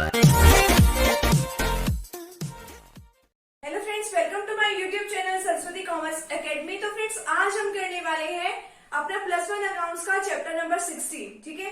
Hello friends, welcome to my YouTube channel Saraswati commerce academy. तो friends, आज हम करने वाले हैं अपना +1 अकाउंट्स का चैप्टर नंबर 16। ठीक है,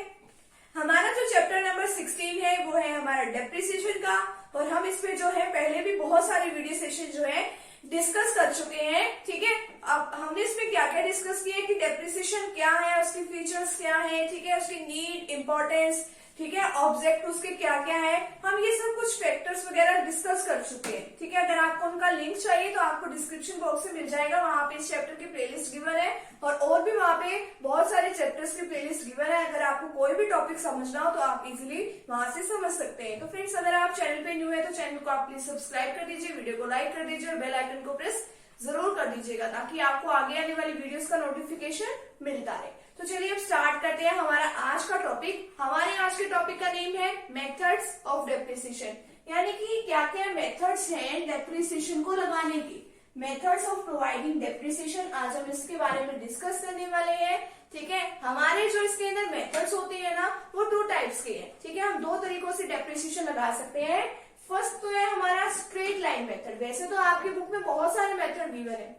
हमारा जो चैप्टर नंबर 16 है वो है हमारा डेप्रिसिएशन का, और हम इस पे जो है पहले भी बहुत सारे वीडियो सेशन जो है डिस्कस कर चुके हैं। ठीक है, अब हमने इसमें क्या क्या डिस्कस किया कि डेप्रिसिएशन क्या है, उसके फीचर्स क्या है, ठीक है, उसकी नीड, इंपॉर्टेंस, ठीक है, ऑब्जेक्ट उसके क्या क्या है, हम ये सब कुछ फैक्टर्स वगैरह डिस्कस कर चुके हैं। ठीक है, अगर आपको उनका लिंक चाहिए तो आपको डिस्क्रिप्शन बॉक्स में मिल जाएगा, वहां पे इस चैप्टर की प्लेलिस्ट गिवन है, और भी वहां पे बहुत सारे चैप्टर्स की प्लेलिस्ट गिवन है। अगर आपको कोई भी टॉपिक समझना हो तो आप इजिली वहां से समझ सकते हैं। तो फ्रेंड्स, अगर आप चैनल पे न्यू है तो चैनल को आप प्लीज सब्सक्राइब कर दीजिए, वीडियो को लाइक कर दीजिए और बेल आइकन को प्रेस जरूर कर दीजिएगा, ताकि आपको आगे आने वाली वीडियोस का नोटिफिकेशन मिलता रहे। तो चलिए अब स्टार्ट करते हैं हमारा आज का टॉपिक। हमारे आज के टॉपिक का नेम है मेथड्स ऑफ डेप्रिसिएशन, यानी कि क्या क्या मेथड्स हैं डेप्रिसिएशन को लगाने की। मेथड्स ऑफ प्रोवाइडिंग डेप्रिसिएशन, आज हम इसके बारे में डिस्कस करने वाले हैं। ठीक है, हमारे जो इसके अंदर मेथड्स होते हैं ना, वो 2 टाइप्स के हैं। ठीक है, हम 2 तरीकों से डेप्रिसिएशन लगा सकते हैं। फर्स्ट तो है हमारा स्ट्रेट लाइन मेथड। वैसे तो आपकी बुक में बहुत सारे मेथड गिवन है,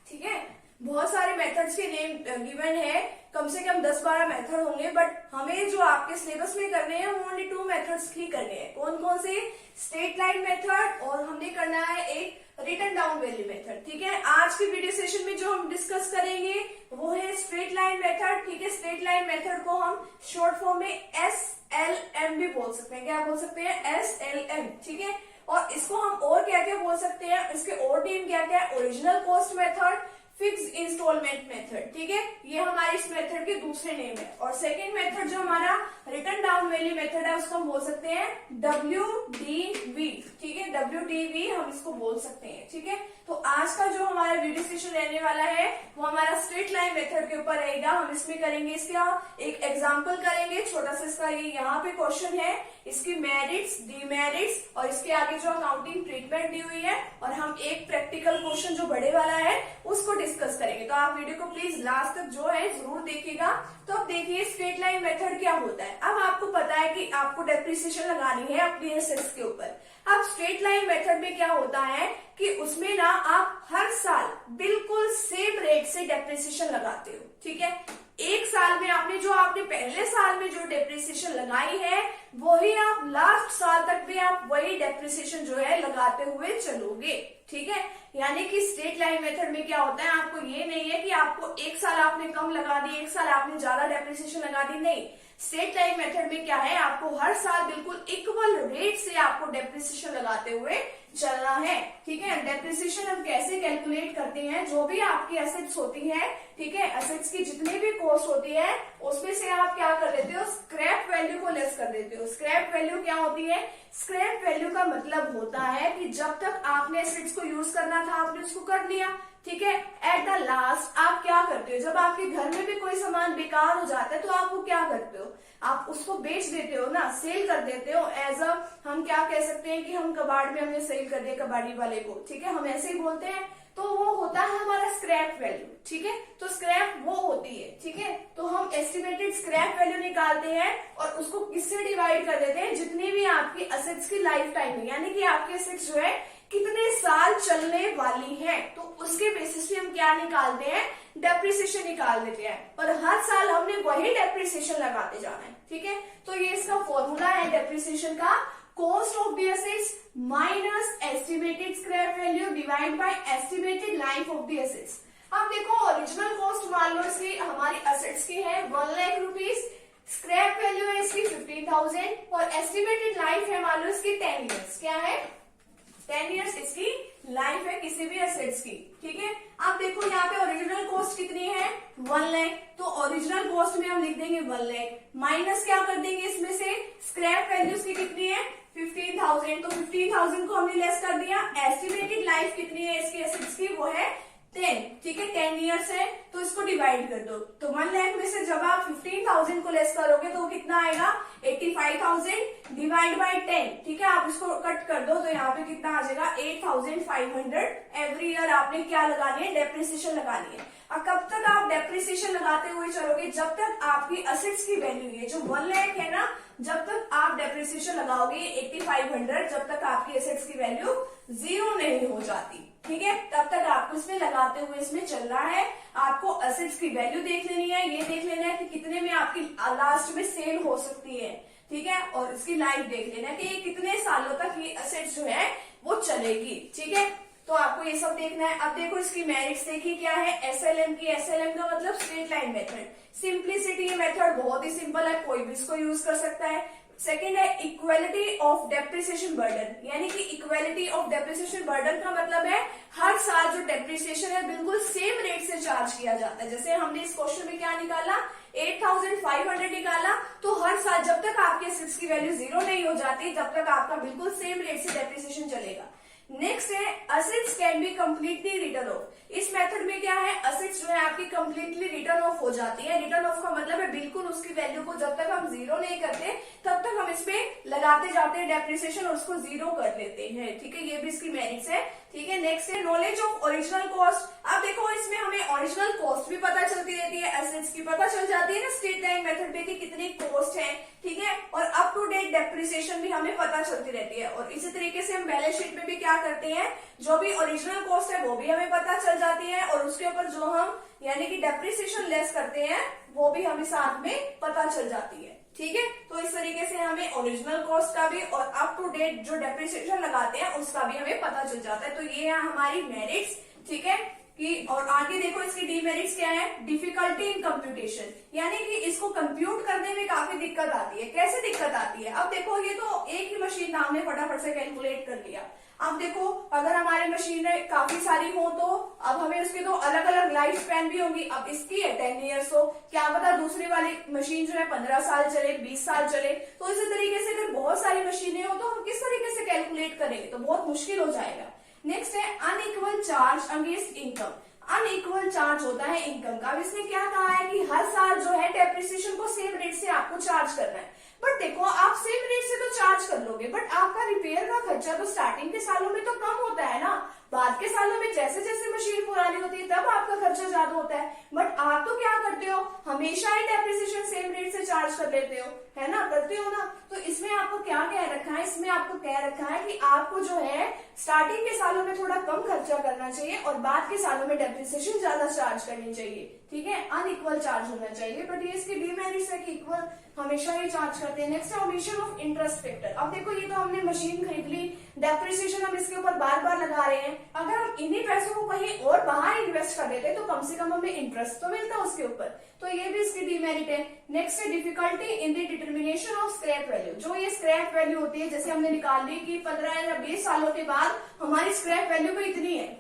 ठीक है, बहुत सारे मेथड्स के नेम गिवन है, कम से कम 10-12 मेथड होंगे, बट हमें जो आपके सिलेबस में करने हैं वो ओनली 2 मेथड्स ही करने हैं। कौन कौन से? स्ट्रेट लाइन मेथड, और हमने करना है एक रिटन डाउन वैल्यू मेथड। ठीक है, आज की वीडियो सेशन में जो हम डिस्कस करेंगे वो है स्ट्रेट लाइन मेथड। ठीक है, स्ट्रेट लाइन मेथड को हम शॉर्ट फॉर्म में SLM भी बोल सकते हैं। क्या बोल सकते हैं? SLM। ठीक है, और इसको हम और क्या क्या बोल सकते हैं, इसके और नेम क्या क्या है? Original cost method, fix installment method. ठीक है, ये हमारे इस मेथड के दूसरे नेम है। और सेकेंड मेथड जो हमारा रिटर्न डाउन वैल्यू मेथड है, उसको हम बोल सकते हैं WDV। ठीक है, WDV हम इसको बोल सकते हैं। ठीक है, तो आज का जो हमारा वीडियो सेशन रहने वाला है वो हमारा स्ट्रेट लाइन मेथड के ऊपर रहेगा। हम इसमें करेंगे, इसका एक एग्जाम्पल करेंगे छोटा सा। इसका ये यहाँ पे क्वेश्चन है, इसकी मेरिट्स, डिमेरिट्स और इसके आगे जो अकाउंटिंग ट्रीटमेंट दी हुई है, और हम एक प्रैक्टिकल क्वेश्चन जो बड़े वाला है उसको डिस्कस करेंगे। तो आप वीडियो को प्लीज लास्ट तक जो है जरूर देखिएगा। तो अब देखिए स्ट्रेट लाइन मेथड क्या होता है। अब आपको पता है कि आपको डेप्रिसिएशन लगानी है अपनी एसेट्स के ऊपर। अब स्ट्रेट लाइन मेथड में क्या होता है कि उसमें ना आप हर साल बिल्कुल सेम रेट से डेप्रिसिएशन लगाते हो। ठीक है, एक साल में आपने पहले साल में जो डेप्रिसिएशन लगाई है वही आप लास्ट साल तक भी आप वही डेप्रिसिएशन जो है लगाते हुए चलोगे। ठीक है, यानी कि स्ट्रेट लाइन मेथड में क्या होता है, आपको ये नहीं है कि आपको एक साल आपने कम लगा दी, एक साल आपने ज्यादा डेप्रिसिएशन लगा दी। नहीं, स्ट्रेट लाइन मेथड में क्या है, आपको हर साल बिल्कुल इक्वल रेट से आपको डेप्रिसिएशन लगाते हुए चलना है। ठीक है, डेप्रिसिएशन हम कैसे कैलकुलेट करते हैं, जो भी आपकी एसेट्स होती है, ठीक है, एसेट्स की जितनी भी कॉस्ट होती है उसमें से आप क्या कर देते हो, स्क्रैप वैल्यू को लेस कर देते हो। स्क्रैप वैल्यू क्या होती है? स्क्रैप वैल्यू का मतलब होता है कि जब तक आपने एसेट्स को यूज करना था आपने उसको कर लिया। ठीक है, एट द लास्ट आप क्या करते हो, जब आपके घर में भी कोई सामान बेकार हो जाता है तो आप वो क्या करते हो, आप उसको बेच देते हो ना, सेल कर देते हो। एज अ हम क्या कह सकते हैं कि हम कबाड़ में हमने सेल कर दिया कबाड़ी वाले को। ठीक है, हम ऐसे ही बोलते हैं। तो वो होता है हमारा स्क्रैप वैल्यू। ठीक है, तो स्क्रैप वो होती है। ठीक है, तो हम एस्टिमेटेड स्क्रैप वैल्यू निकालते हैं और उसको किससे डिवाइड कर देते हैं, जितनी भी आपकी एसेट्स की लाइफ टाइम है, यानी कि आपकी एसेट्स जो है कितने साल चलने वाली है, तो उसके बेसिस पे हम क्या निकालते हैं, डेप्रिसिएशन निकाल देते हैं। और हर साल हमने वही डेप्रिसिएशन लगाते जाना है। ठीक है, तो ये इसका फॉर्मूला है डेप्रिसिएशन का, cost of the assets minus estimated scrap value divide by estimated life of the assets. अब देखो, ओरिजिनल कॉस्ट मान लो इसकी हमारी एसेट्स की है 1 लाख रुपीज, स्क्रैप वैल्यू है इसकी 15,000 और एस्टिमेटेड लाइफ है मान लो इसकी 10 ईयर्स। क्या है? 10 ईयर्स इसकी लाइफ है किसी भी एसेट्स की। ठीक है, अब देखो यहाँ पे ओरिजिनल कॉस्ट कितनी है, 1 लाख, तो ओरिजिनल कॉस्ट में हम लिख देंगे 1 लाख, माइनस क्या कर देंगे इसमें से, स्क्रैप वैल्यू इसकी कितनी है 15,000, तो 15,000 को हमने लेस कर दिया। एस्टिमेटेड लाइफ कितनी है इसकी एसेट्स की, वो है 10, ठीक है, 10 ईयर्स है तो इसको डिवाइड कर दो। तो 1 लाख में से जब आप 15,000 को लेस करोगे तो कितना आएगा, 85,000 डिवाइड बाई 10, ठीक है, आप इसको कट कर दो तो यहाँ पे कितना आ जाएगा, 8,500। एवरी ईयर आपने क्या लगानी है, डेप्रिसिएशन लगानी है। और कब तक आप डेप्रिसिएशन लगाते हुए चलोगे, जब तक आपकी असेट्स की वैल्यू है जो 1 लाख है ना, जब तक आप डेप्रिसिएशन लगाओगे 8500, जब तक आपकी एसेट्स की वैल्यू 0 नहीं हो जाती, ठीक है, तब तक आपको इसमें लगाते हुए इसमें चलना है। आपको एसेट्स की वैल्यू देख लेनी है, ये देख लेना है कि कितने में आपकी लास्ट में सेल हो सकती है, ठीक है, और इसकी लाइफ देख लेना है कि ये कितने सालों तक ये एसेट्स जो है वो चलेगी, ठीक है। तो आपको ये सब देखना है। अब देखो इसकी मेरिट्स देखिए क्या है, एसएलएम की। एसएलएम का मतलब straight line method, simplicity method बहुत ही सिंपल है, कोई भी इसको यूज कर सकता है। सेकेंड है इक्वालिटी ऑफ डेप्रिसिएशन बर्डन, यानी कि इक्वालिटी ऑफ डेप्रिसिएशन बर्डन का मतलब है हर साल जो डेप्रिसिएशन है बिल्कुल सेम रेट से चार्ज किया जाता है। जैसे हमने इस क्वेश्चन में क्या निकाला, 8,500 निकाला, तो हर साल जब तक आपके एसेट्स की वैल्यू 0 नहीं हो जाती तब तक आपका बिल्कुल सेम रेट से डेप्रिसिएशन चलेगा। नेक्स्ट है assets can be completely return of. इस मेथड में क्या है, असेट्स जो है आपकी कंप्लीटली रिटर्न ऑफ हो जाती है। रिटर्न ऑफ का मतलब है बिल्कुल उसकी वैल्यू को जब तक हम 0 नहीं करते तब तक हम इसमें लगाते जाते हैं डेप्रिसिएशन और उसको 0 कर देते हैं, ठीक है, ये भी इसकी मेरिट्स है, ठीक है। नेक्स्ट है नॉलेज ऑफ ओरिजिनल कॉस्ट। अब देखो इसमें हमें ओरिजिनल कॉस्ट भी पता चलती रहती है, एसेट्स की पता चल जाती है ना स्ट्रेट लाइन मेथड पे कि कितनी कॉस्ट है, ठीक है, और अप टू डेट डेप्रिसिएशन भी हमें पता चलती रहती है। और इसी तरीके से हम बैलेंस शीट में भी क्या करते हैं, जो भी ओरिजिनल कॉस्ट है वो भी हमें पता चल जाती है और उसके ऊपर जो हम यानी कि डेप्रिसिएशन लेस करते हैं वो भी हमें साथ में पता चल जाती है, ठीक है। तो इस तरीके से हमें ओरिजिनल कॉस्ट का भी और अप टू डेट जो डेप्रिसिएशन लगाते हैं उसका भी हमें पता चल जाता है। तो ये है हमारी मेरिट्स, ठीक है कि। और आगे देखो इसकी डीमेरिट्स क्या है, डिफिकल्टी इन कंप्यूटेशन, यानी कि इसको कंप्यूट करने में काफी दिक्कत आती है। कैसे दिक्कत आती है, अब देखो ये तो एक ही मशीन था, हमने फटाफट से कैलकुलेट कर लिया। अब देखो अगर हमारी मशीनें काफी सारी हो तो अब हमें उसकी तो अलग अलग लाइफ स्पैन भी होगी। अब इसकी है 10 ईयर्स, हो क्या पता दूसरी वाली मशीन जो है 15 साल चले, 20 साल चले। तो इसी तरीके से अगर बहुत सारी मशीनें हो तो हम किस तरीके से कैलकुलेट करेंगे, तो बहुत मुश्किल हो जाएगा। नेक्स्ट है unequal charge against income. Unequal charge होता है इनकम का। अब इसने क्या कहा है कि हर साल जो है डेप्रिसिएशन को सेम रेट से आपको चार्ज करना है। बट देखो आप सेम रेट से तो चार्ज कर लोगे, बट आपका रिपेयर का खर्चा तो स्टार्टिंग के सालों में तो कम होता है ना, बाद के सालों में जैसे जैसे मशीन पुरानी होती है तब आपका खर्चा ज्यादा होता है। बट आप तो क्या करते हो, हमेशा ही डेप्रिसिएशन सेम रेट से चार्ज कर लेते हो, है ना, करते हो ना। तो इसमें आपको क्या कह रखा है, इसमें आपको कह रखा है कि आपको जो है स्टार्टिंग के सालों में थोड़ा कम खर्चा करना चाहिए और बाद के सालों में डेप्रिसिएशन ज्यादा चार्ज करनी चाहिए, ठीक है, अनइक्वल चार्ज होना चाहिए। बट ये इसकी डीमेरिट्स है कि इक्वल हमेशा ही चार्ज करते हैं। नेक्स्ट है ओमिशन ऑफ इंटरेस्ट फैक्टर। अब देखो ये तो हमने मशीन खरीद ली, डेप्रिसिएशन हम इसके ऊपर बार बार लगा रहे हैं, अगर हम इन्हीं पैसों को कहीं और बाहर इन्वेस्ट कर देते तो कम से कम हमें इंटरेस्ट तो मिलता उसके ऊपर, तो ये भी इसकी डीमेरिट है। नेक्स्ट है difficulty in the determination of scrap value. जो ये स्क्रैप वैल्यू होती है, जैसे हमने निकाल ली कि 15 या 20 सालों के बाद हमारी स्क्रैप वैल्यू भी इतनी है,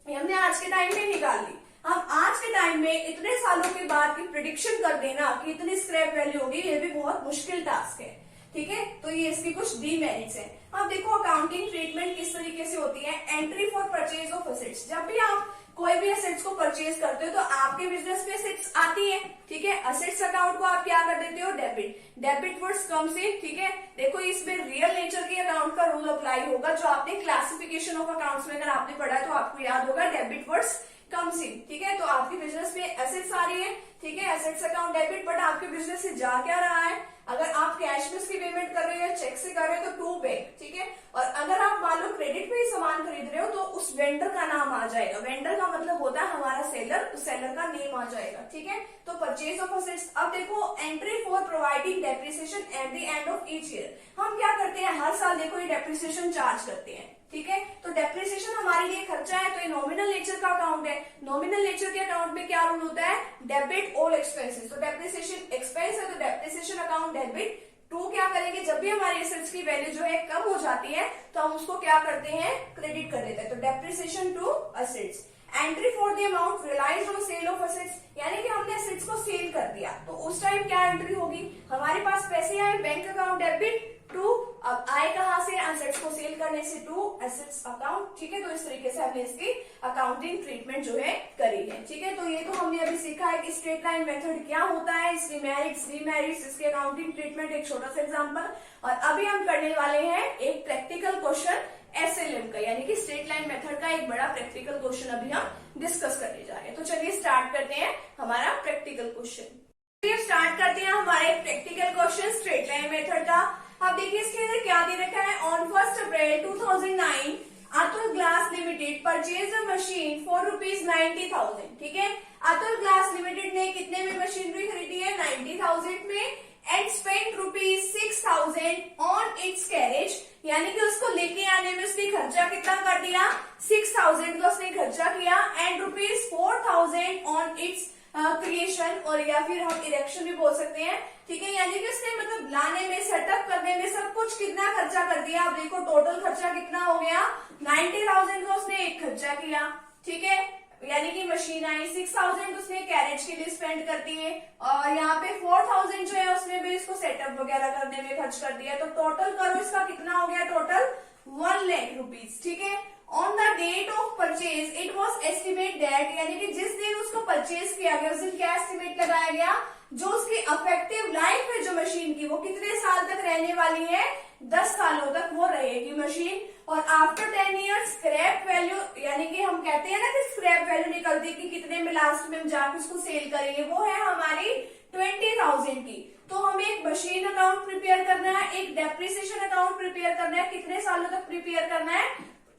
ये हमने आज के टाइम में निकाल ली। अब आज के टाइम में इतने सालों के बाद की प्रिडिक्शन कर देना कि इतनी स्क्रैप वैल्यू होगी, ये भी बहुत मुश्किल टास्क है, ठीक है। तो ये इसकी कुछ डीमेरिट्स है। अब देखो अकाउंटिंग ट्रीटमेंट किस तरीके से होती है। Entry for purchase of assets, जब भी आप कोई भी एसेट्स को परचेज करते हो तो आपके बिजनेस में एसेट्स आती है, ठीक है। एसेट्स अकाउंट को आप क्या कर देते हो, डेबिट। डेबिट वर्ड्स कम से, ठीक है। देखो इसमें रियल नेचर के अकाउंट का रूल अप्लाई होगा, जो आपने क्लासिफिकेशन ऑफ अकाउंट्स में अगर आपने पढ़ा है तो आपको याद होगा, डेबिट वर्ड्स कम्स इन, ठीक है। तो आपके बिजनेस में एसेट्स आ रही है, ठीक है, एसेट्स अकाउंट डेबिट, बट आपके बिजनेस से जा क्या रहा है, अगर आप कैश में इसकी पेमेंट कर रहे हो या चेक से कर रहे हो तो टू पे, ठीक है। और अगर आप मान लो क्रेडिट पे ही सामान खरीद रहे हो तो उस वेंडर का नाम आ जाएगा। वेंडर का मतलब होता है हमारा सेलर, उस सेलर का नेम आ जाएगा, ठीक है। तो परचेज ऑफ एसेट्स। अब देखो entry for providing depreciation at the end of each year. हम क्या करते हैं, हर साल देखो ये डेप्रिसिएशन चार्ज करते हैं, ठीक है। तो डेप्रिसिएशन हमारे लिए खर्चा है, तो ये नॉमिनल नेचर का अकाउंट है। नॉमिनल नेचर के अकाउंट में क्या रूल होता है, डेबिट ऑल एक्सपेंसेस। तो डेप्रिसिएशन एक्सपेंस है तो डेप्रिसिएशन अकाउंट डेबिट। टू क्या करेंगे, जब भी हमारी एसेट्स की वैल्यू जो है कम हो जाती है तो हम उसको क्या करते हैं, क्रेडिट कर देते हैं। तो depreciation to assets. Entry for the amount realised on sale of assets, यानी कि हमने एसेट्स को सेल कर दिया तो उस टाइम क्या एंट्री होगी, हमारे पास पैसे आए, बैंक अकाउंट डेबिट टू। अब आए कहां से, एसेट्स को सेल करने मैंने इसे टू एसेट्स अकाउंट, ठीक है। तो इस तरीके से हमने इसकी अकाउंटिंग ट्रीटमेंट जो है करी है, ठीक है। तो ये तो हमने अभी सीखा है कि स्ट्रेट लाइन मेथड क्या होता है, इसके मेरिट्स, डीमेरिट्स, इसके अकाउंटिंग ट्रीटमेंट, एक छोटा सा एग्जाम्पल। और अभी हम करने वाले हैं एक प्रैक्टिकल क्वेश्चन एसएलएम का, यानी कि स्ट्रेट लाइन मेथड का एक बड़ा प्रैक्टिकल क्वेश्चन अभी हम डिस्कस करने जा रहे हैं। तो चलिए स्टार्ट करते हैं हमारा प्रैक्टिकल क्वेश्चन। स्टार्ट करते हैं हमारा एक practical question straight line method का। अब देखिए इसके अंदर क्या दे रखा है, on 1 April 2009 Atul glass limited purchase a machine for ₹90,000, ठीक है। अतुल ग्लास लिमिटेड ने कितने में मशीनरी खरीदी है, 90,000 में, and spend ₹6,000 on it's carriage, यानी कि उसको लेके आने में उसने खर्चा कितना कर दिया, 6,000 का उसने खर्चा किया, एंड ₹4,000 ऑन इट्स क्रिएशन, और या फिर हम इरेक्शन भी बोल सकते हैं, ठीक है। यानी कि उसने मतलब लाने में, सेटअप करने में सब कुछ कितना खर्चा कर दिया। अब देखो टोटल खर्चा कितना हो गया, 90,000 का उसने एक खर्चा किया, ठीक है, यानी कि मशीन आई, 6,000 उसने कैरेज के लिए स्पेंड कर दिए, और यहाँ पे 4,000 जो है उसने भी इसको सेटअप वगैरह करने में खर्च कर दिया। तो टोटल करो इसका कितना हो गया, टोटल 1 लाख रुपीज, ठीक है। On the date of purchase it was estimate that, यानी कि जिस दिन उसको परचेज किया गया उस दिन क्या एस्टिमेट लगाया गया, जो उसकी अफेक्टिव लाइफ है जो मशीन की, वो कितने साल तक रहने वाली है, 10 सालों तक वो रहेगी मशीन। और आफ्टर 10 ईयर्स स्क्रैप वैल्यू, यानी कि हम कहते हैं ना कि स्क्रैप वैल्यू निकलती है कि कितने में लास्ट में हम जाकर उसको सेल करेंगे, वो है हमारी 20,000 की। तो हमें एक मशीन अकाउंट प्रिपेयर करना है, एक डेप्रिसिएशन अकाउंट प्रिपेयर करना है, कितने सालों तक प्रिपेयर करना है,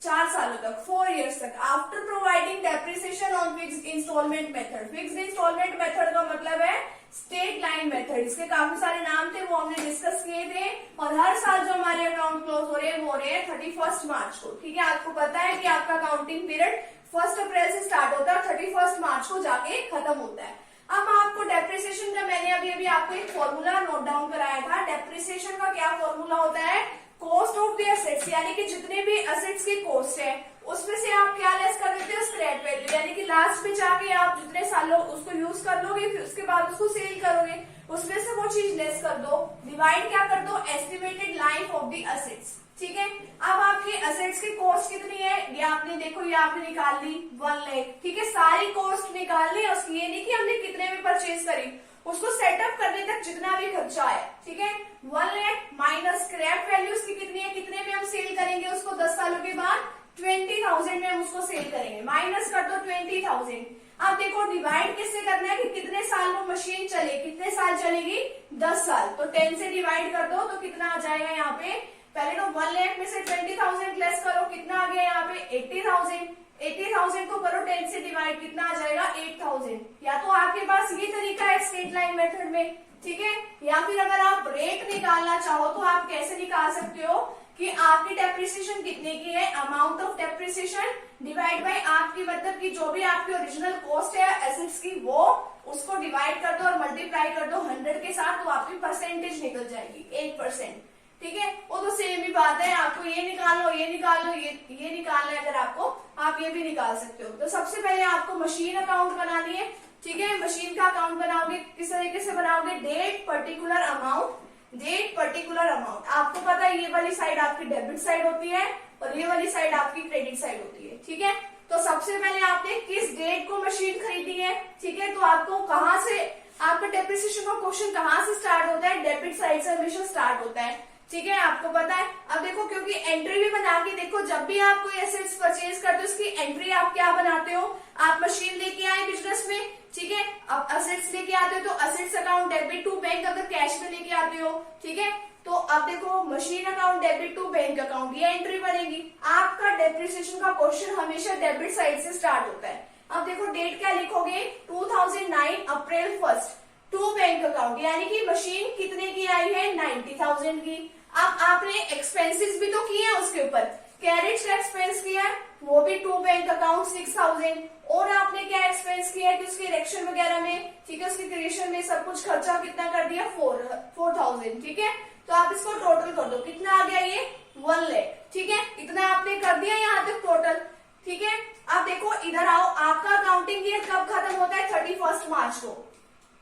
4 सालों तक, 4 इयर्स तक। After providing depreciation on fixed installment method, fixed installment method का मतलब है स्ट्रेट लाइन मेथड। इसके काफी सारे नाम थे, वो हमने डिस्कस किए थे, और हर साल जो हमारे अकाउंट क्लोज हो रहे हैं वो हो रहे हैं 31 मार्च को, ठीक है। आपको पता है कि आपका अकाउंटिंग पीरियड 1 अप्रैल से स्टार्ट होता है, 31 मार्च को जाके खत्म होता है। अब आपको डेप्रिसिएशन का मैंने अभी आपको एक फॉर्मूला नोट डाउन कराया था। डेप्रिसिएशन का क्या फॉर्मूला होता है, कॉस्ट ऑफ द एसेट्स, यानी कि जितने भी एसेट्स की कॉस्ट है उसमें से आप क्या लेस कर देते हो, स्क्रैप वैल्यू, यानी कि लास्ट में जाके आप जितने सालों उसको यूज कर लोगे, फिर उसके बाद उसको सेल करोगे, उसमें से वो चीज लेस कर दो, डिवाइड क्या कर दो, estimated life of the assets, ठीक है। अब आपके एसेट्स की कॉस्ट कितनी है, ये आपने देखो, ये आपने निकाल ली 1 लाख, ठीक है। सारी कॉस्ट निकाल ली, उसकी ये नहीं कि हमने कितने में परचेज करी, उसको सेटअप करने तक जितना भी खर्चा है, ठीक है। 1 लाख माइनस स्क्रैप वैल्यू उसकी कितनी है, कितने में हम सेल करेंगे उसको 10 सालों के बाद, 20,000 में हम उसको सेल करेंगे, माइनस कर दो 20,000। अब देखो डिवाइड किससे करना है कि कितने साल वो मशीन चले, कितने साल चलेगी, 10 साल। तो 10 से डिवाइड कर दो तो कितना आ जाएगा यहाँ पे, पहले तो 1 लाख में से 20,000 लेस करो, कितना आ गया यहाँ पे 80,000। 80,000 को करो 10 से डिवाइड, कितना आ जाएगा 8,000। या तो आपके पास ये तरीका है स्ट्रेट लाइन मेथड में, ठीक है, या फिर अगर आप रेट निकालना चाहो तो आप कैसे निकाल सकते हो कि आपकी डेप्रिसिएशन कितने की है, amount of depreciation divide by आपकी, मतलब कि जो भी आपकी ओरिजिनल कॉस्ट है एसेट्स की, वो उसको डिवाइड कर दो और मल्टीप्लाई कर दो 100 के साथ, तो आपकी परसेंटेज निकल जाएगी 8%, ठीक है। वो तो सेम ही बात है, आपको ये निकाल लो, ये निकाल लो, ये निकालना है, अगर आपको आप ये भी निकाल सकते हो। तो सबसे पहले आपको मशीन अकाउंट बनानी है, ठीक है। मशीन का अकाउंट बनाओगे, किस तरीके से बनाओगे, debt particular amount, debt particular amount. आपको पता है ये वाली साइड आपकी डेबिट साइड होती है और ये वाली साइड आपकी क्रेडिट साइड होती है, ठीक है। तो सबसे पहले आपने किस डेट को मशीन खरीदी है, ठीक है, तो आपको कहाँ से, आपका डेप्रिसिएशन का क्वेश्चन कहाँ से स्टार्ट होता है, डेबिट साइड से हमेशा स्टार्ट होता है, ठीक है, आपको पता है। अब देखो क्योंकि एंट्री भी बना के देखो, जब भी आप कोई एसेट्स परचेज करते हो उसकी एंट्री आप क्या बनाते हो, आप मशीन लेके आए बिजनेस में, ठीक है, अब असेट्स लेके आते हो तो assets account debit to bank, अगर कैश में लेके आते हो, ठीक है। तो अब देखो machine account debit to bank account, ये एंट्री बनेगी। आपका डेप्रिसिएशन का क्वेश्चन हमेशा डेबिट साइड से स्टार्ट होता है। अब देखो डेट क्या लिखोगे, 2009 अप्रैल 1 टू बैंक अकाउंट, यानी कि मशीन कितने की आई है, 90,000 की। अब आपने एक्सपेंसेस भी तो किए हैं उसके ऊपर, कैरेज का एक्सपेंस किया है, वो भी टू बैंक अकाउंट 6,000, और आपने क्या एक्सपेंस किया है कि उसके इलेक्शन वगैरह में, ठीक है, उसके क्रिएशन में सब कुछ खर्चा कितना कर दिया, 4,000, ठीक है। तो आप इसको टोटल कर दो, कितना आ गया ये 1 लाख, ठीक है, इतना आपने कर दिया यहाँ तक टोटल, ठीक है। अब देखो इधर आओ, आपका अकाउंटिंग ईयर कब खत्म होता है, 31 मार्च को।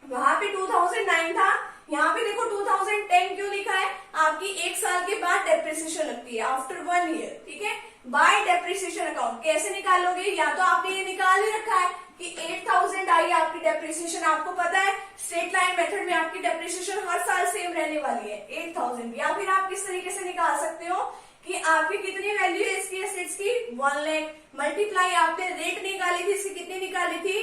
वहां पे 2009 था, यहाँ पे देखो 2010 क्यों लिखा है, आपकी 1 साल के बाद डेप्रिसिएशन लगती है आफ्टर 1 ईयर, ठीक है। बाय डेप्रिसिएशन अकाउंट कैसे निकालोगे, या तो आपने ये निकाल ही रखा है कि 8000 आई आपकी डेप्रिसिएशन, आपको पता है स्ट्रेट लाइन मेथड में आपकी डेप्रिसिएशन हर साल सेम रहने वाली है 8000, या फिर आप किस तरीके से निकाल सकते हो कि आपकी कितनी वैल्यू है इसकी एसेट्स की 1 लाख, मल्टीप्लाई आपने रेट निकाली थी इसकी, कितनी निकाली थी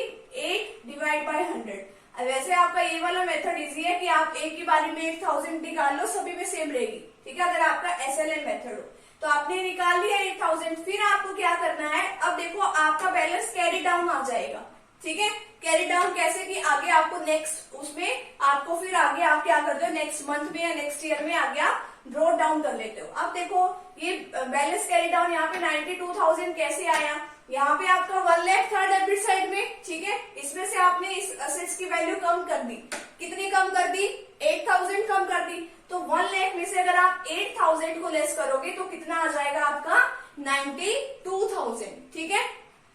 8 डिवाइड बाय 100। अब वैसे आपका ये वाला मेथड इजी है कि आप एक ही बारी में 8000 निकाल लो, सभी में सेम रहेगी, ठीक है, अगर आपका SLN मेथड हो। तो आपने निकाल लिया 8000, फिर आपको क्या करना है, अब देखो आपका बैलेंस कैरी डाउन आ जाएगा, ठीक है। कैरी डाउन कैसे कि आगे आपको नेक्स्ट उसमें आपको फिर आगे आप क्या करते हो, नेक्स्ट मंथ में या नेक्स्ट ईयर में आगे आप ड्रॉ डाउन कर लेते हो। अब देखो ये बैलेंस कैरी डाउन यहाँ पे 92,000 कैसे आया, यहाँ पे आपका 1 लाख था डेबिट साइड में, ठीक है। इसमें से आपने इस असेट्स की वैल्यू कम कर दी, कितनी कम कर दी 8000 कम कर दी, तो 1 लाख में से अगर आप 8000 को लेस करोगे तो कितना आ जाएगा आपका 92,000, ठीक है।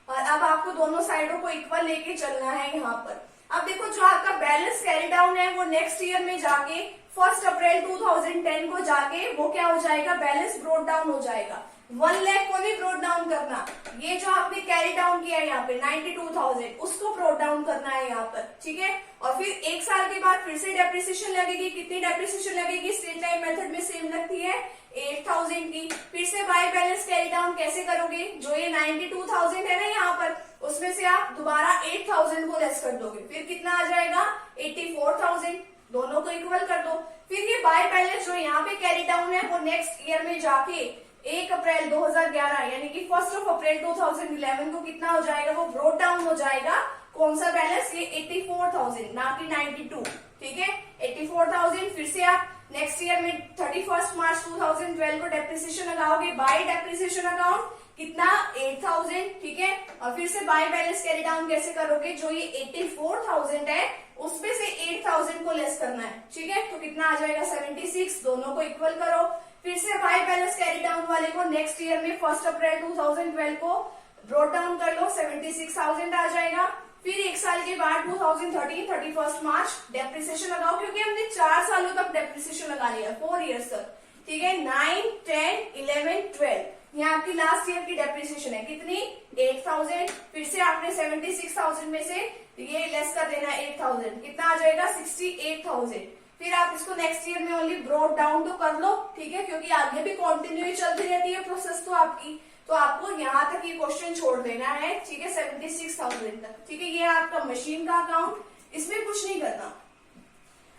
और अब आपको दोनों साइडों को इक्वल लेके चलना है यहाँ पर। अब देखो जो आपका बैलेंस कैरी डाउन है वो नेक्स्ट ईयर में जाके 1 अप्रैल 2010 को जाके वो क्या हो जाएगा, बैलेंस ब्रोड डाउन हो जाएगा। 1 लाख को नहीं ब्रोड डाउन करना, ये जो आपने कैरी डाउन किया है यहाँ पे 92,000 उसको ब्रोड डाउन करना है यहाँ पर, ठीक है। और फिर एक साल के बाद फिर से डेप्रिसिएशन लगेगी, कितनी डेप्रिसिएशन लगेगी, स्ट्रेट लाइन मेथड में सेम लगती है 8000 की। फिर से बाय बैलेंस कैरी डाउन कैसे करोगे, जो ये 92,000 है ना यहाँ पर, उसमें से आप दोबारा 8000 को लेस कर दोगे, फिर कितना आ जाएगा 84,000, दोनों को इक्वल कर दो। फिर ये बाय बैलेंस जो यहाँ पे कैरी डाउन है वो नेक्स्ट ईयर में जाके 1 अप्रैल 2011 यानी कि 1 अप्रैल 2011 को कितना हो जाएगा, वो ब्रोड डाउन हो जाएगा। कौन सा बैलेंस, ये 84,000 ना कि 92, ठीक है 84,000। फिर से आप नेक्स्ट ईयर में 31 मार्च 2012 को डेप्रिसिएशन लगाओगे बाय डेप्रिसिएशन अकाउंट, कितना 8000, ठीक है। और फिर से बाय बैलेंस कैरी डाउन कैसे करोगे, जो ये 84,000 है उसमें से 8000 को लेस करना है, ठीक है, तो कितना आ जाएगा 76, दोनों को इक्वल करो। फिर से बाय बैलेंस कैरी डाउन वाले को नेक्स्ट ईयर में 1 अप्रैल 2012 को ब्रॉट डाउन कर लो, 76,000 आ जाएगा। फिर एक साल के बाद 2013 31 मार्च डेप्रिसिएशन लगाओ, क्योंकि हमने 4 सालों तक डेप्रिसिएशन लगा लिया 4 इयर्स तक, ठीक है। 9, 10, 11, 12 यहाँ आपकी लास्ट ईयर की डेप्रिसिएशन है, कितनी 8000। फिर से आपने 76,000 में से ये लेस कर देना है 8000, कितना आ जाएगा 68,000। फिर आप इसको नेक्स्ट ईयर में ओनली ब्रॉट डाउन तो कर लो, ठीक है, क्योंकि आगे भी कंटिन्यू चलती रहती है प्रोसेस तो आपकी, तो आपको यहाँ तक ये क्वेश्चन छोड़ देना है, ठीक है 76,000 तक, ठीक है। ये आपका मशीन का अकाउंट, इसमें कुछ नहीं करना।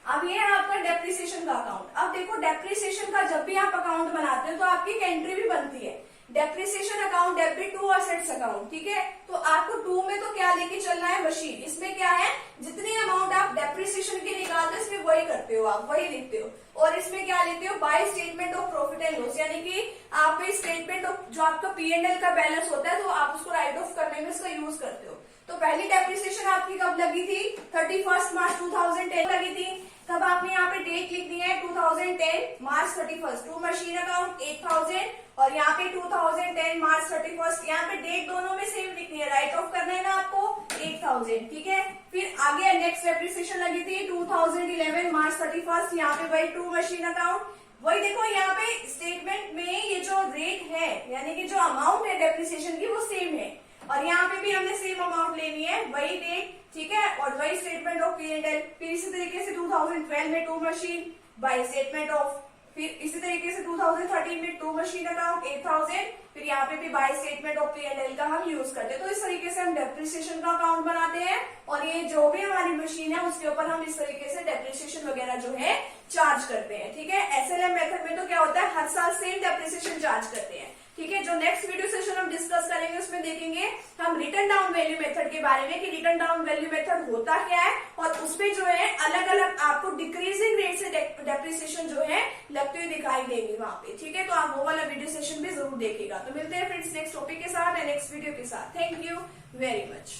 अब ये है आपका डेप्रिसिएशन का अकाउंट। अब देखो डेप्रिसिएशन का जब भी आप अकाउंट बनाते हो तो आपकी एक एंट्री भी बनती है, depreciation account, debit to assets account, ठीक है। तो आपको 2 में तो क्या लेके चलना है, मशीन। इसमें क्या है, जितनी अमाउंट आप डेप्रिसिएशन की निकालते हो इसमें वही करते हो, आप वही लिखते हो। और इसमें क्या लेते हो, bye statement of profit and loss, यानी कि आप स्टेटमेंट ऑफ जो आपका P&L का बैलेंस होता है तो आप उसको राइट ऑफ करने में इसका यूज करते हो। तो पहली डेप्रिसिएशन आपकी कब लगी थी, 31 मार्च 2010 लगी थी। तब आपने यहाँ पे डेट लिखनी है 2010 मार्च 31, टू मशीन अकाउंट 8000, और यहाँ पे 2010 मार्च 31, यहाँ पे डेट दोनों में सेम लिखनी है, राइट ऑफ करना है ना आपको 8000, ठीक है। फिर आगे नेक्स्ट डेप्रिसिएशन लगी थी 2011 मार्च 31, यहाँ पे वही टू मशीन अकाउंट, वही देखो यहाँ पे स्टेटमेंट में ये जो रेट है यानी कि जो अमाउंट है डेप्रिसिएशन की वो सेम है, और यहाँ पे भी हमने सेम अमाउंट लेनी है, वही डेट, ठीक है, और वही स्टेटमेंट ऑफ P&L। फिर इसी तरीके से 2012 में to machine by statement of, फिर इसी तरीके से 2013 में टू मशीन अकाउंट 8000, फिर यहाँ पे भी बाय स्टेटमेंट ऑफ P&L का हम यूज करते हैं। तो इस तरीके से हम डेप्रिसिएशन का अकाउंट बनाते हैं, और ये जो भी हमारी मशीन है उसके ऊपर हम इस तरीके से डेप्रिसिएशन वगैरह जो है चार्ज करते हैं, ठीक है। SLM मेथड में तो क्या होता है, हर साल सेम डेप्रिसिएशन चार्ज करते हैं, ठीक है। जो नेक्स्ट वीडियो सेशन हम डिस्कस करेंगे उसमें देखेंगे हम रिटर्न डाउन वैल्यू मेथड के बारे में, कि रिटर्न डाउन वैल्यू मेथड होता क्या है, और उसमें जो है अलग अलग आपको डिक्रीजिंग रेट से डेप्रिसिएशन जो है लगते हुए दिखाई देंगे वहां पे, ठीक है। तो आप वो वाला वीडियो सेशन भी जरूर देखिएगा। तो मिलते हैं फ्रेंड्स नेक्स्ट टॉपिक के साथ, नेक्स्ट वीडियो के साथ। Thank you very much.